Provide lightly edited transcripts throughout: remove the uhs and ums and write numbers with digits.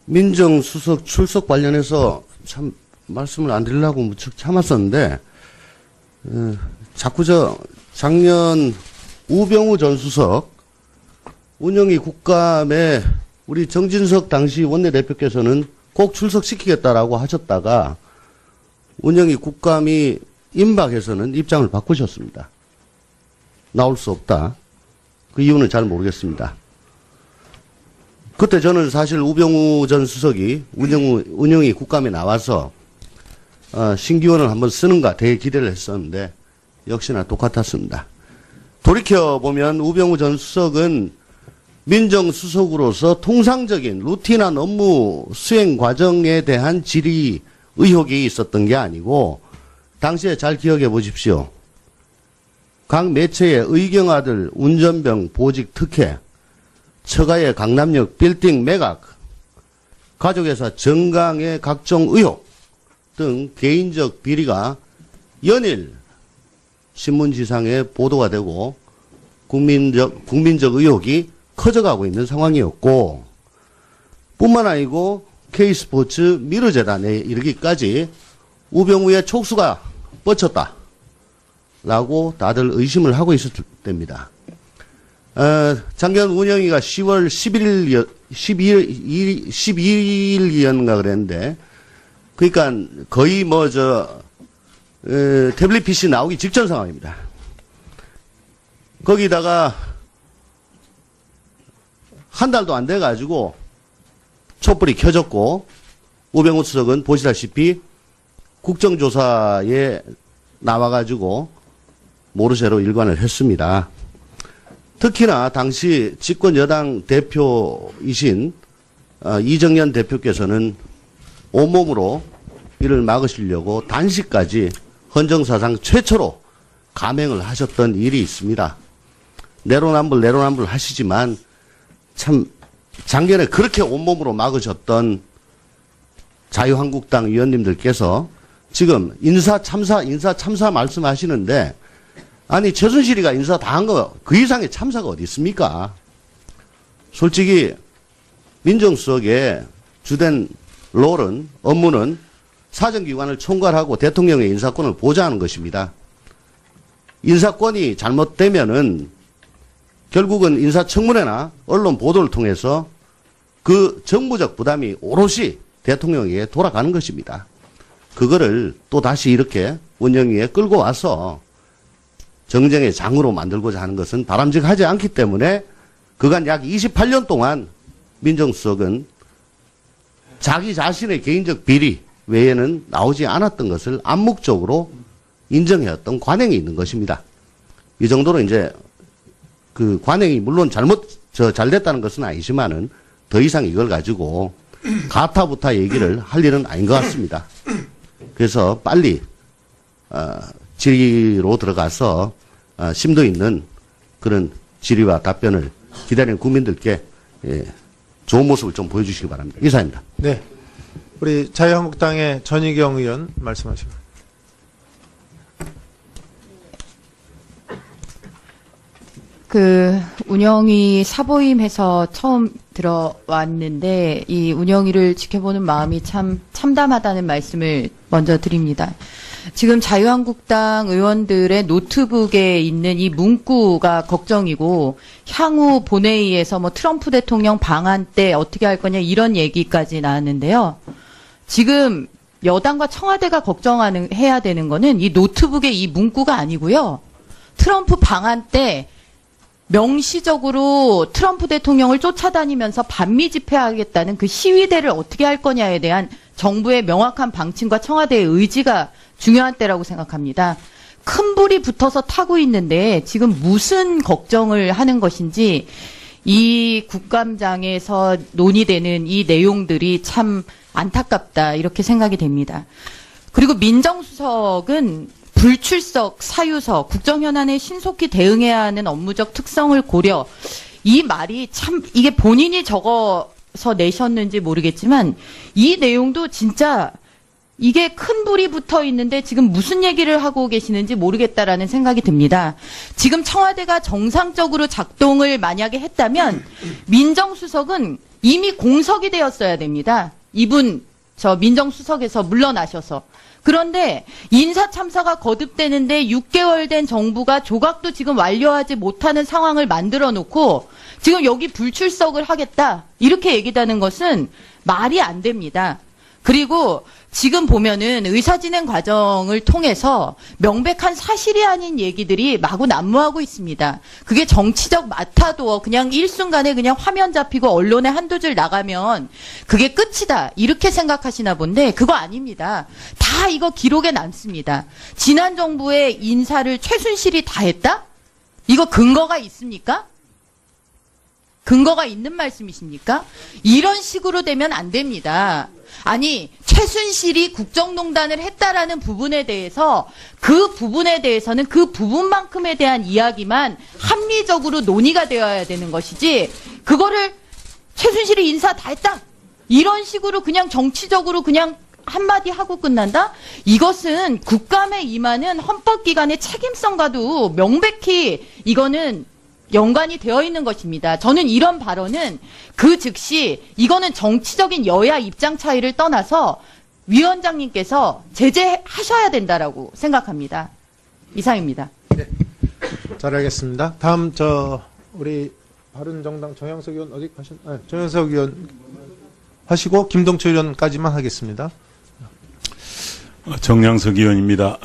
민정수석 출석 관련해서 참 말씀을 안 드리려고 무척 참았었는데, 자꾸 작년 우병우 전 수석, 운영위 국감에 우리 정진석 당시 원내대표께서는 꼭 출석시키겠다라고 하셨다가, 운영위 국감이 임박해서는 입장을 바꾸셨습니다. 나올 수 없다. 그 이유는 잘 모르겠습니다. 그때 저는 사실 우병우 전 수석이 운영위 국감에 나와서 신기원을 한번 쓰는가 되게 기대를 했었는데 역시나 똑같았습니다. 돌이켜보면 우병우 전 수석은 민정수석으로서 통상적인 루틴한 업무 수행 과정에 대한 질의 의혹이 있었던 게 아니고, 당시에 잘 기억해 보십시오. 각 매체의 의경아들 운전병 보직 특혜, 처가의 강남역 빌딩 매각, 가족회사 정강의 각종 의혹 등 개인적 비리가 연일 신문지상에 보도가 되고 국민적 의혹이 커져가고 있는 상황이었고, 뿐만 아니고 K스포츠 미르재단에 이르기까지 우병우의 촉수가 뻗쳤다 라고 다들 의심을 하고 있었을 때입니다. 작년 운영위가 10월 12일이었는가 그랬는데, 그러니까 거의 태블릿 PC 나오기 직전 상황입니다. 거기다가 한 달도 안 돼가지고 촛불이 켜졌고, 우병우 수석은 보시다시피 국정조사에 나와가지고 모르쇠로 일관을 했습니다. 특히나 당시 집권 여당 대표이신 이정현 대표께서는 온몸으로 이를 막으시려고 단식까지 헌정사상 최초로 감행을 하셨던 일이 있습니다. 내로남불 하시지만 참 작년에 그렇게 온몸으로 막으셨던 자유한국당 의원님들께서 지금 인사 참사 말씀하시는데, 아니 최순실이가 인사 다 한 거 그 이상의 참사가 어디 있습니까? 솔직히 민정수석의 주된 롤은, 업무는 사정기관을 총괄하고 대통령의 인사권을 보좌하는 것입니다. 인사권이 잘못되면은 결국은 인사청문회나 언론 보도를 통해서 그 정무적 부담이 오롯이 대통령에게 돌아가는 것입니다. 그거를 또 다시 이렇게 운영위에 끌고 와서 정쟁의 장으로 만들고자 하는 것은 바람직하지 않기 때문에 그간 약 28년 동안 민정수석은 자기 자신의 개인적 비리 외에는 나오지 않았던 것을 암묵적으로 인정해왔던 관행이 있는 것입니다. 이 정도로 이제 그 관행이 물론 잘 됐다는 것은 아니지만은 더 이상 이걸 가지고 가타부타 얘기를 할 일은 아닌 것 같습니다. 그래서 빨리 질의로 들어가서 심도 있는 그런 질의와 답변을 기다리는 국민들께 좋은 모습을 좀 보여주시기 바랍니다. 이상입니다. 네, 우리 자유한국당의 전희경 의원 말씀하시고. 운영위 사보임해서 처음 들어왔는데, 이 운영위를 지켜보는 마음이 참 참담하다는 말씀을 먼저 드립니다. 지금 자유한국당 의원들의 노트북에 있는 이 문구가 걱정이고, 향후 본회의에서 트럼프 대통령 방한 때 어떻게 할 거냐 이런 얘기까지 나왔는데요. 지금 여당과 청와대가 해야 되는 거는 이 노트북의 이 문구가 아니고요. 트럼프 방한 때 명시적으로 트럼프 대통령을 쫓아다니면서 반미 집회하겠다는 그 시위대를 어떻게 할 거냐에 대한 정부의 명확한 방침과 청와대의 의지가 중요한 때라고 생각합니다. 큰 불이 붙어서 타고 있는데 지금 무슨 걱정을 하는 것인지, 이 국감장에서 논의되는 이 내용들이 참 안타깝다 이렇게 생각이 됩니다. 그리고 민정수석은 불출석, 사유서, 국정현안에 신속히 대응해야 하는 업무적 특성을 고려. 이 말이 참, 이게 본인이 적어서 내셨는지 모르겠지만 이 내용도 진짜 이게 큰 불이 붙어 있는데 지금 무슨 얘기를 하고 계시는지 모르겠다라는 생각이 듭니다. 지금 청와대가 정상적으로 작동을 만약에 했다면 민정수석은 이미 공석이 되었어야 됩니다. 이분 저 민정수석에서 물러나셔서. 그런데 인사참사가 거듭되는데 6개월 된 정부가 조각도 지금 완료하지 못하는 상황을 만들어 놓고 지금 여기 불출석을 하겠다 이렇게 얘기하는 것은 말이 안 됩니다. 그리고 지금 보면은 의사진행 과정을 통해서 명백한 사실이 아닌 얘기들이 마구 난무하고 있습니다. 그게 정치적 마타도어 그냥 일순간에 그냥 화면 잡히고 언론에 한두 줄 나가면 그게 끝이다 이렇게 생각하시나 본데 그거 아닙니다. 다 이거 기록에 남습니다. 지난 정부의 인사를 최순실이 다 했다? 이거 근거가 있습니까? 근거가 있는 말씀이십니까? 이런 식으로 되면 안 됩니다. 아니 최순실이 국정농단을 했다라는 부분에 대해서 그 부분에 대해서는 그 부분만큼에 대한 이야기만 합리적으로 논의가 되어야 되는 것이지 그거를 최순실이 인사 다 했다 이런 식으로 그냥 정치적으로 그냥 한마디 하고 끝난다? 이것은 국감에 임하는 헌법기관의 책임성과도 명백히 이거는 연관이 되어 있는 것입니다. 저는 이런 발언은 그 즉시 이거는 정치적인 여야 입장 차이를 떠나서 위원장님께서 제재하셔야 된다라고 생각합니다. 이상입니다. 네. 잘 알겠습니다. 다음 우리 바른정당 정영석 의원 어디 가셨? 정영석 의원 하시고 김동철 의원까지만 하겠습니다. 정영석 의원입니다.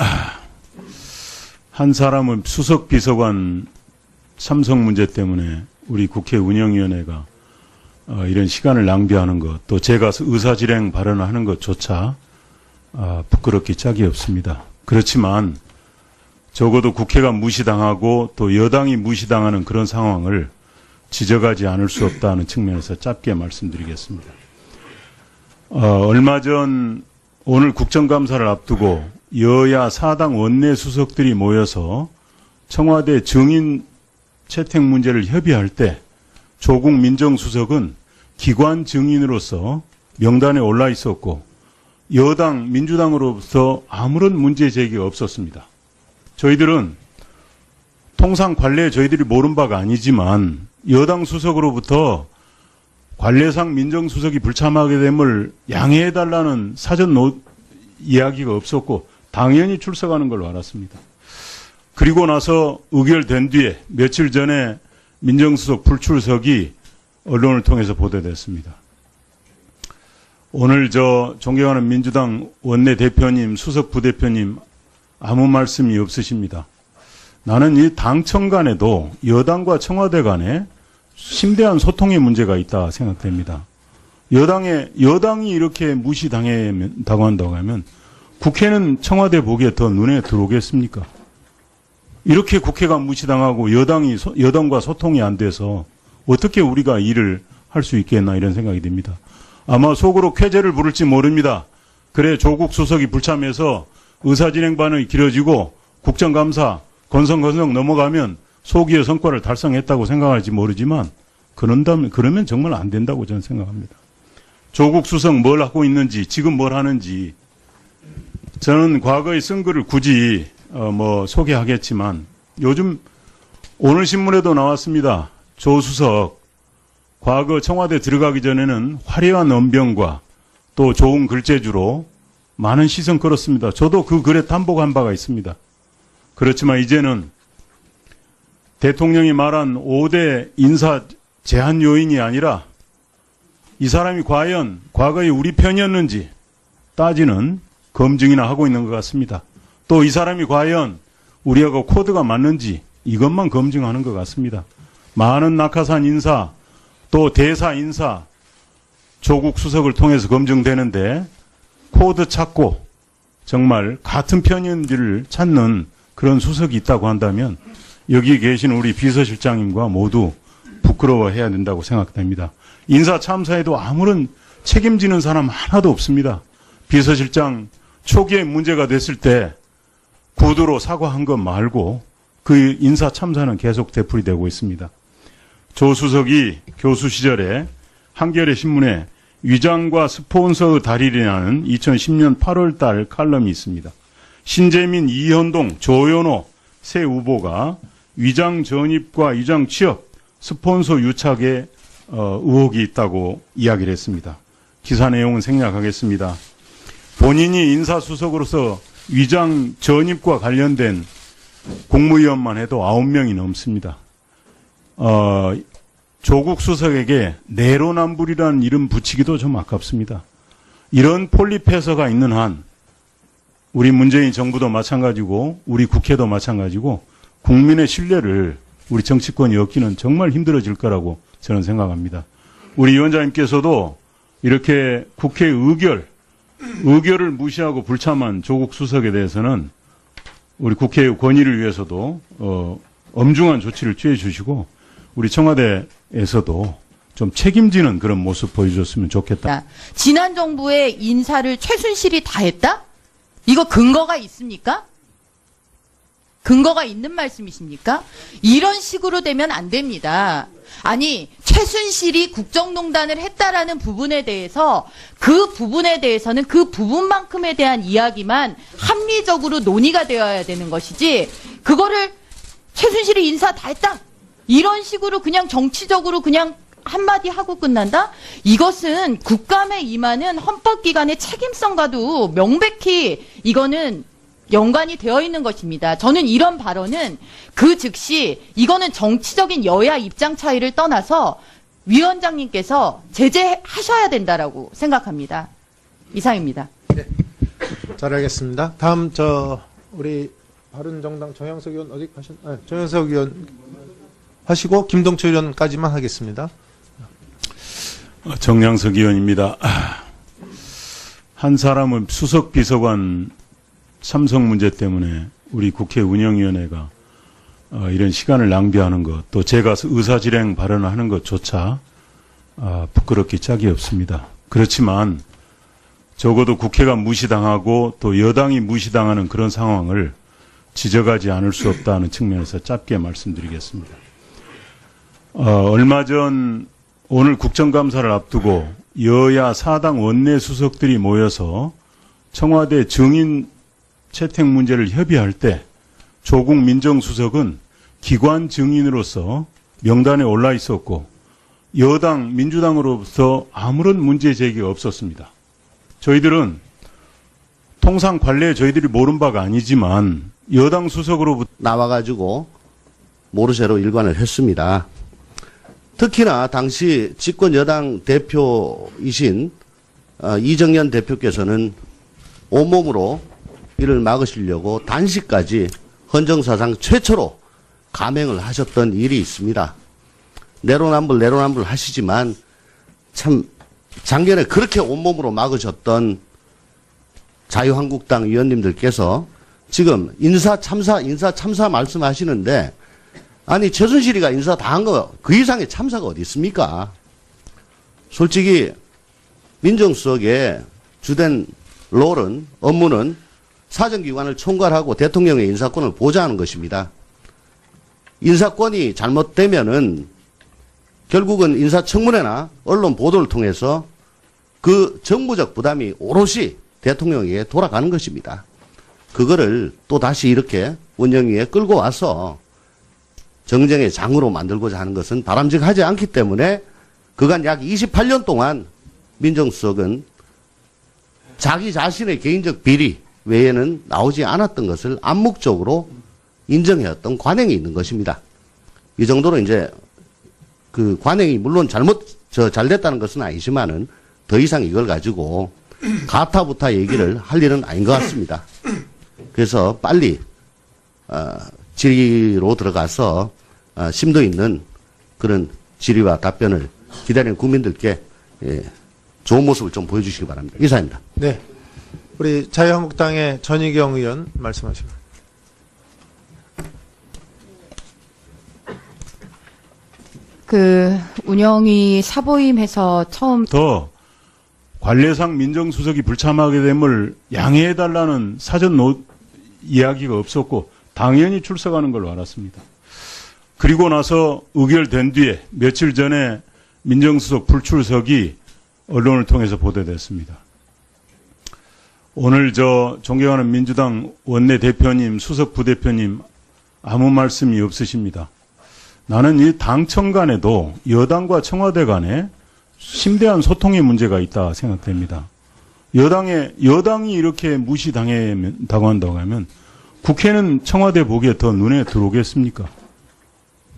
한 사람은 수석 비서관 참석 문제 때문에 우리 국회 운영위원회가 이런 시간을 낭비하는 것, 또 제가 의사진행 발언을 하는 것조차 부끄럽기 짝이 없습니다. 그렇지만 적어도 국회가 무시당하고 또 여당이 무시당하는 그런 상황을 지적하지 않을 수 없다는 측면에서 짧게 말씀드리겠습니다. 얼마 전 오늘 국정감사를 앞두고 여야 사당 원내 수석들이 모여서 청와대 증인 채택 문제를 협의할 때 조국 민정수석은 기관 증인으로서 명단에 올라 있었고 여당 민주당으로부터 아무런 문제 제기가 없었습니다. 저희들은 통상 관례에 저희들이 모른 바가 아니지만 여당 수석으로부터 관례상 민정수석이 불참하게 됨을 양해해달라는 사전 이야기가 없었고 당연히 출석하는 걸로 알았습니다. 그리고 나서 의결된 뒤에 며칠 전에 민정수석 불출석이 언론을 통해서 보도됐습니다. 오늘 존경하는 민주당 원내대표님, 수석 부대표님 아무 말씀이 없으십니다. 나는 이 당청 간에도 여당과 청와대 간에 심대한 소통의 문제가 있다 생각됩니다. 여당이 이렇게 무시당한다고 한다고 하면 국회는 청와대 보기에 더 눈에 들어오겠습니까? 이렇게 국회가 무시당하고 여당과 소통이 안 돼서 어떻게 우리가 일을 할 수 있겠나 이런 생각이 듭니다. 아마 속으로 쾌재를 부를지 모릅니다. 그래 조국 수석이 불참해서 의사진행반이 길어지고 국정감사 건성건성 넘어가면 소기의 성과를 달성했다고 생각할지 모르지만 그러면 정말 안 된다고 저는 생각합니다. 조국 수석 뭘 하고 있는지 지금 뭘 하는지 저는 과거에 쓴 글을 굳이 소개하겠지만 요즘 오늘 신문에도 나왔습니다. 조 수석 과거 청와대 들어가기 전에는 화려한 언변과 또 좋은 글재주로 많은 시선 끌었습니다. 저도 그 글에 탐복한 바가 있습니다. 그렇지만 이제는 대통령이 말한 5대 인사 제한 요인이 아니라 이 사람이 과연 과거에 우리 편이었는지 따지는 검증이나 하고 있는 것 같습니다. 또 이 사람이 과연 우리하고 코드가 맞는지 이것만 검증하는 것 같습니다. 많은 낙하산 인사 또 대사 인사 조국 수석을 통해서 검증되는데 코드 찾고 정말 같은 편인지를 찾는 그런 수석이 있다고 한다면 여기 계신 우리 비서실장님과 모두 부끄러워해야 된다고 생각됩니다. 인사 참사에도 아무런 책임지는 사람 하나도 없습니다. 비서실장 초기에 문제가 됐을 때 구두로 사과한 것 말고 그 인사 참사는 계속 되풀이되고 있습니다. 조 수석이 교수 시절에 한겨레 신문에 위장과 스폰서의 달인이라는 2010년 8월 달 칼럼이 있습니다. 신재민, 이현동, 조현호 세 후보가 위장 전입과 위장 취업, 스폰서 유착에 의혹이 있다고 이야기를 했습니다. 기사 내용은 생략하겠습니다. 본인이 인사수석으로서 위장 전입과 관련된 국무위원만 해도 9명이 넘습니다. 조국 수석에게 내로남불이라는 이름 붙이기도 좀 아깝습니다. 이런 폴리페서가 있는 한 우리 문재인 정부도 마찬가지고 우리 국회도 마찬가지고 국민의 신뢰를 우리 정치권이 얻기는 정말 힘들어질 거라고 저는 생각합니다. 우리 위원장님께서도 이렇게 국회 의결을 무시하고 불참한 조국 수석에 대해서는 우리 국회의 권위를 위해서도 엄중한 조치를 취해 주시고 우리 청와대에서도 좀 책임지는 그런 모습 보여줬으면 좋겠다. 지난 정부의 인사를 최순실이 다 했다? 이거 근거가 있습니까? 근거가 있는 말씀이십니까? 이런 식으로 되면 안 됩니다. 아니, 최순실이 국정농단을 했다라는 부분에 대해서 그 부분에 대해서는 그 부분만큼에 대한 이야기만 합리적으로 논의가 되어야 되는 것이지 그거를 최순실이 인사 다 했다? 이런 식으로 그냥 정치적으로 그냥 한마디 하고 끝난다? 이것은 국감에 임하는 헌법기관의 책임성과도 명백히 이거는 연관이 되어 있는 것입니다. 저는 이런 발언은 그 즉시 이거는 정치적인 여야 입장 차이를 떠나서 위원장님께서 제재하셔야 된다라고 생각합니다. 이상입니다. 네. 잘 알겠습니다. 다음 우리 바른정당 정영석 의원 어디 가신? 정영석 의원 하시고 김동철 의원까지만 하겠습니다. 정영석 의원입니다. 한 사람은 수석 비서관 삼성 문제 때문에 우리 국회 운영위원회가 이런 시간을 낭비하는 것, 또 제가 의사질행 발언을 하는 것조차 부끄럽기 짝이 없습니다. 그렇지만 적어도 국회가 무시당하고 또 여당이 무시당하는 그런 상황을 지적하지 않을 수 없다는 측면에서 짧게 말씀드리겠습니다. 얼마 전 오늘 국정감사를 앞두고 여야 사당 원내 수석들이 모여서 청와대 증인 채택 문제를 협의할 때 조국 민정수석은 기관 증인으로서 명단에 올라 있었고 여당 민주당으로부터 아무런 문제 제기가 없었습니다. 저희들은 통상 관례에 저희들이 모른 바가 아니지만 여당 수석으로부터 나와가지고 모르쇠로 일관을 했습니다. 특히나 당시 집권 여당 대표이신 이정현 대표께서는 온몸으로 이를 막으시려고 단식까지 헌정사상 최초로 감행을 하셨던 일이 있습니다. 내로남불 하시지만 참 작년에 그렇게 온몸으로 막으셨던 자유한국당 의원님들께서 지금 인사 참사 말씀하시는데 아니 최순실이가 인사 다 한 거 그 이상의 참사가 어디 있습니까? 솔직히 민정수석의 주된 롤은 업무는 사정기관을 총괄하고 대통령의 인사권을 보좌하는 것입니다. 인사권이 잘못되면은 결국은 인사청문회나 언론 보도를 통해서 그 정무적 부담이 오롯이 대통령에게 돌아가는 것입니다. 그거를 또 다시 이렇게 운영위에 끌고 와서 정쟁의 장으로 만들고자 하는 것은 바람직하지 않기 때문에 그간 약 28년 동안 민정수석은 자기 자신의 개인적 비리 외에는 나오지 않았던 것을 암묵적으로 인정해왔던 관행이 있는 것입니다. 이 정도로 이제 그 관행이 물론 잘 됐다는 것은 아니지만은 더 이상 이걸 가지고 가타부타 얘기를 할 일은 아닌 것 같습니다. 그래서 빨리 질의로 들어가서 심도 있는 그런 질의와 답변을 기다리는 국민들께 좋은 모습을 좀 보여주시기 바랍니다. 이상입니다. 네. 우리 자유한국당의 전희경 의원 말씀하시고. 운영위 사보임해서 처음 더 관례상 민정수석이 불참하게 됨을 양해해달라는 사전 이야기가 없었고 당연히 출석하는 걸로 알았습니다. 그리고 나서 의결된 뒤에 며칠 전에 민정수석 불출석이 언론을 통해서 보도됐습니다. 오늘 존경하는 민주당 원내대표님, 수석 부대표님 아무 말씀이 없으십니다. 나는 이 당청 간에도 여당과 청와대 간에 심대한 소통의 문제가 있다 생각됩니다. 여당이 이렇게 무시당한다고 하면 국회는 청와대 보기에 더 눈에 들어오겠습니까?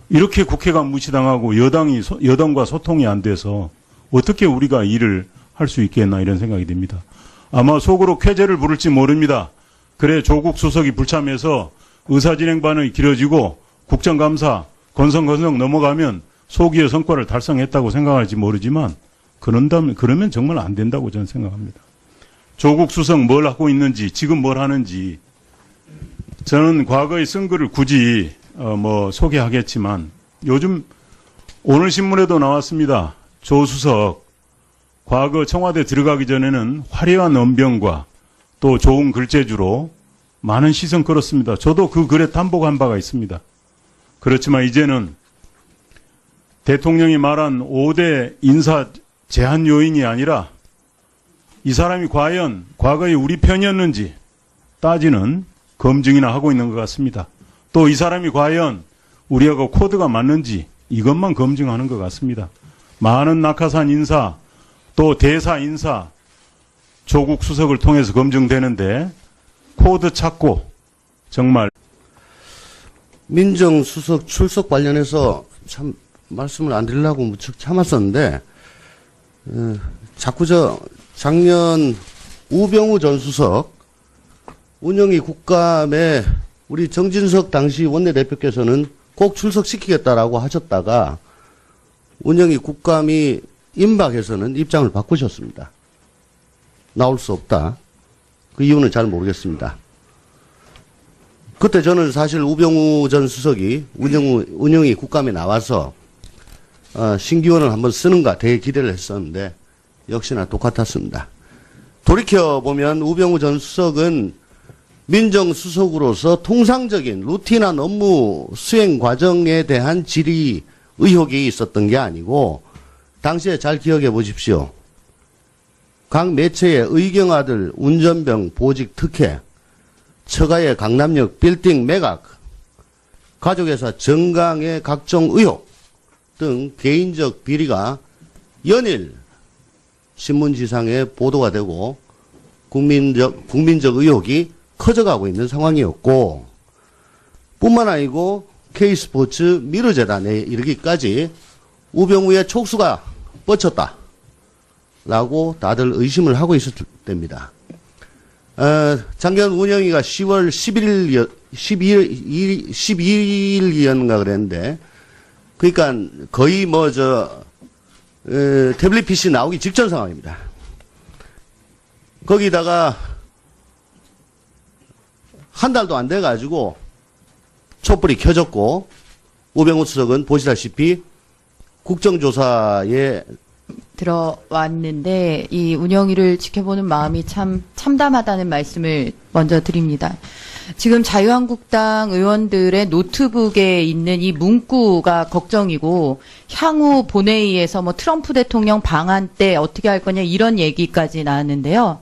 이렇게 국회가 무시당하고 여당과 소통이 안 돼서 어떻게 우리가 일을 할 수 있겠나 이런 생각이 듭니다. 아마 속으로 쾌재를 부를지 모릅니다. 그래 조국 수석이 불참해서 의사진행반이 길어지고 국정감사 건성건성 넘어가면 소기의 성과를 달성했다고 생각할지 모르지만 그러면 정말 안 된다고 저는 생각합니다. 조국 수석 뭘 하고 있는지 지금 뭘 하는지 저는 과거에 쓴 글을 굳이 소개하겠지만 요즘 오늘 신문에도 나왔습니다. 조 수석 과거 청와대 들어가기 전에는 화려한 언변과 또 좋은 글재주로 많은 시선 끌었습니다. 저도 그 글에 탐복한 바가 있습니다. 그렇지만 이제는 대통령이 말한 5대 인사 제한 요인이 아니라 이 사람이 과연 과거에 우리 편이었는지 따지는 검증이나 하고 있는 것 같습니다. 또 이 사람이 과연 우리하고 코드가 맞는지 이것만 검증하는 것 같습니다. 많은 낙하산 인사 또 대사 인사 조국 수석을 통해서 검증되는데 코드 찾고 정말 민정수석 출석 관련해서 참 말씀을 안 드리려고 무척 참았었는데 자꾸 작년 우병우 전 수석 운영위 국감에 우리 정진석 당시 원내대표께서는 꼭 출석시키겠다라고 하셨다가 운영위 국감이 임박해서는 입장을 바꾸셨습니다. 나올 수 없다. 그 이유는 잘 모르겠습니다. 그때 저는 사실 우병우 전 수석이 운영위 국감에 나와서 신기원을 한번 쓰는가 되게 기대를 했었는데 역시나 똑같았습니다. 돌이켜보면 우병우 전 수석은 민정수석으로서 통상적인 루틴한 업무 수행 과정에 대한 질의 의혹이 있었던 게 아니고 당시에 잘 기억해 보십시오. 각 매체의 의경아들 운전병 보직 특혜, 처가의 강남역 빌딩 매각, 가족회사 정강의 각종 의혹 등 개인적 비리가 연일 신문지상에 보도가 되고 국민적 의혹이 커져가고 있는 상황이었고 뿐만 아니고 K스포츠 미르재단에 이르기까지 우병우의 촉수가 뻗쳤다라고 다들 의심을 하고 있었을 때입니다. 작년 운영위가 10월 12일이었는가 그랬는데 그러니까 거의 태블릿 PC 나오기 직전 상황입니다. 거기다가 한 달도 안 돼가지고 촛불이 켜졌고 우병우 수석은 보시다시피 국정조사에 들어왔는데 이 운영위를 지켜보는 마음이 참 참담하다는 말씀을 먼저 드립니다. 지금 자유한국당 의원들의 노트북에 있는 이 문구가 걱정이고 향후 본회의에서 트럼프 대통령 방한 때 어떻게 할 거냐 이런 얘기까지 나왔는데요.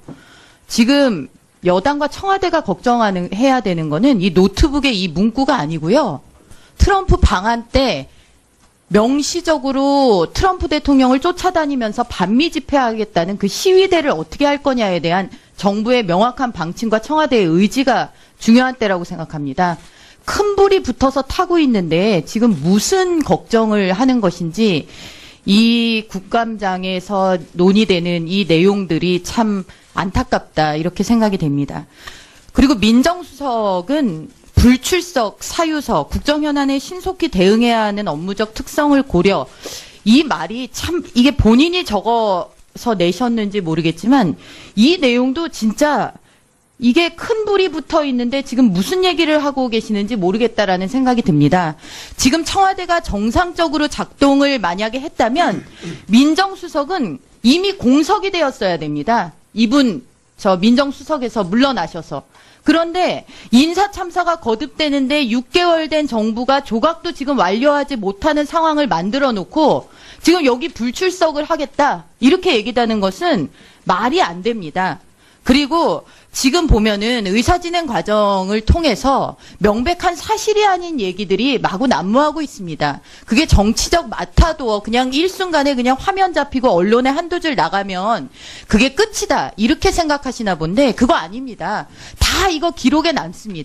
지금 여당과 청와대가 해야 되는 거는 이 노트북의 이 문구가 아니고요. 트럼프 방한 때 명시적으로 트럼프 대통령을 쫓아다니면서 반미 집회하겠다는 그 시위대를 어떻게 할 거냐에 대한 정부의 명확한 방침과 청와대의 의지가 중요한 때라고 생각합니다. 큰 불이 붙어서 타고 있는데 지금 무슨 걱정을 하는 것인지 이 국감장에서 논의되는 이 내용들이 참 안타깝다 이렇게 생각이 됩니다. 그리고 민정수석은 불출석, 사유석, 국정현안에 신속히 대응해야 하는 업무적 특성을 고려. 이 말이 참 이게 본인이 적어서 내셨는지 모르겠지만 이 내용도 진짜 이게 큰 불이 붙어 있는데 지금 무슨 얘기를 하고 계시는지 모르겠다라는 생각이 듭니다. 지금 청와대가 정상적으로 작동을 만약에 했다면 민정수석은 이미 공석이 되었어야 됩니다. 이분 민정수석에서 물러나셔서. 그런데 인사참사가 거듭되는데 6개월 된 정부가 조각도 지금 완료하지 못하는 상황을 만들어 놓고 지금 여기 불출석을 하겠다 이렇게 얘기하는 것은 말이 안 됩니다. 그리고 지금 보면은 의사진행 과정을 통해서 명백한 사실이 아닌 얘기들이 마구 난무하고 있습니다. 그게 정치적 마타도어 그냥 일순간에 그냥 화면 잡히고 언론에 한두 줄 나가면 그게 끝이다 이렇게 생각하시나 본데 그거 아닙니다. 다 이거 기록에 남습니다.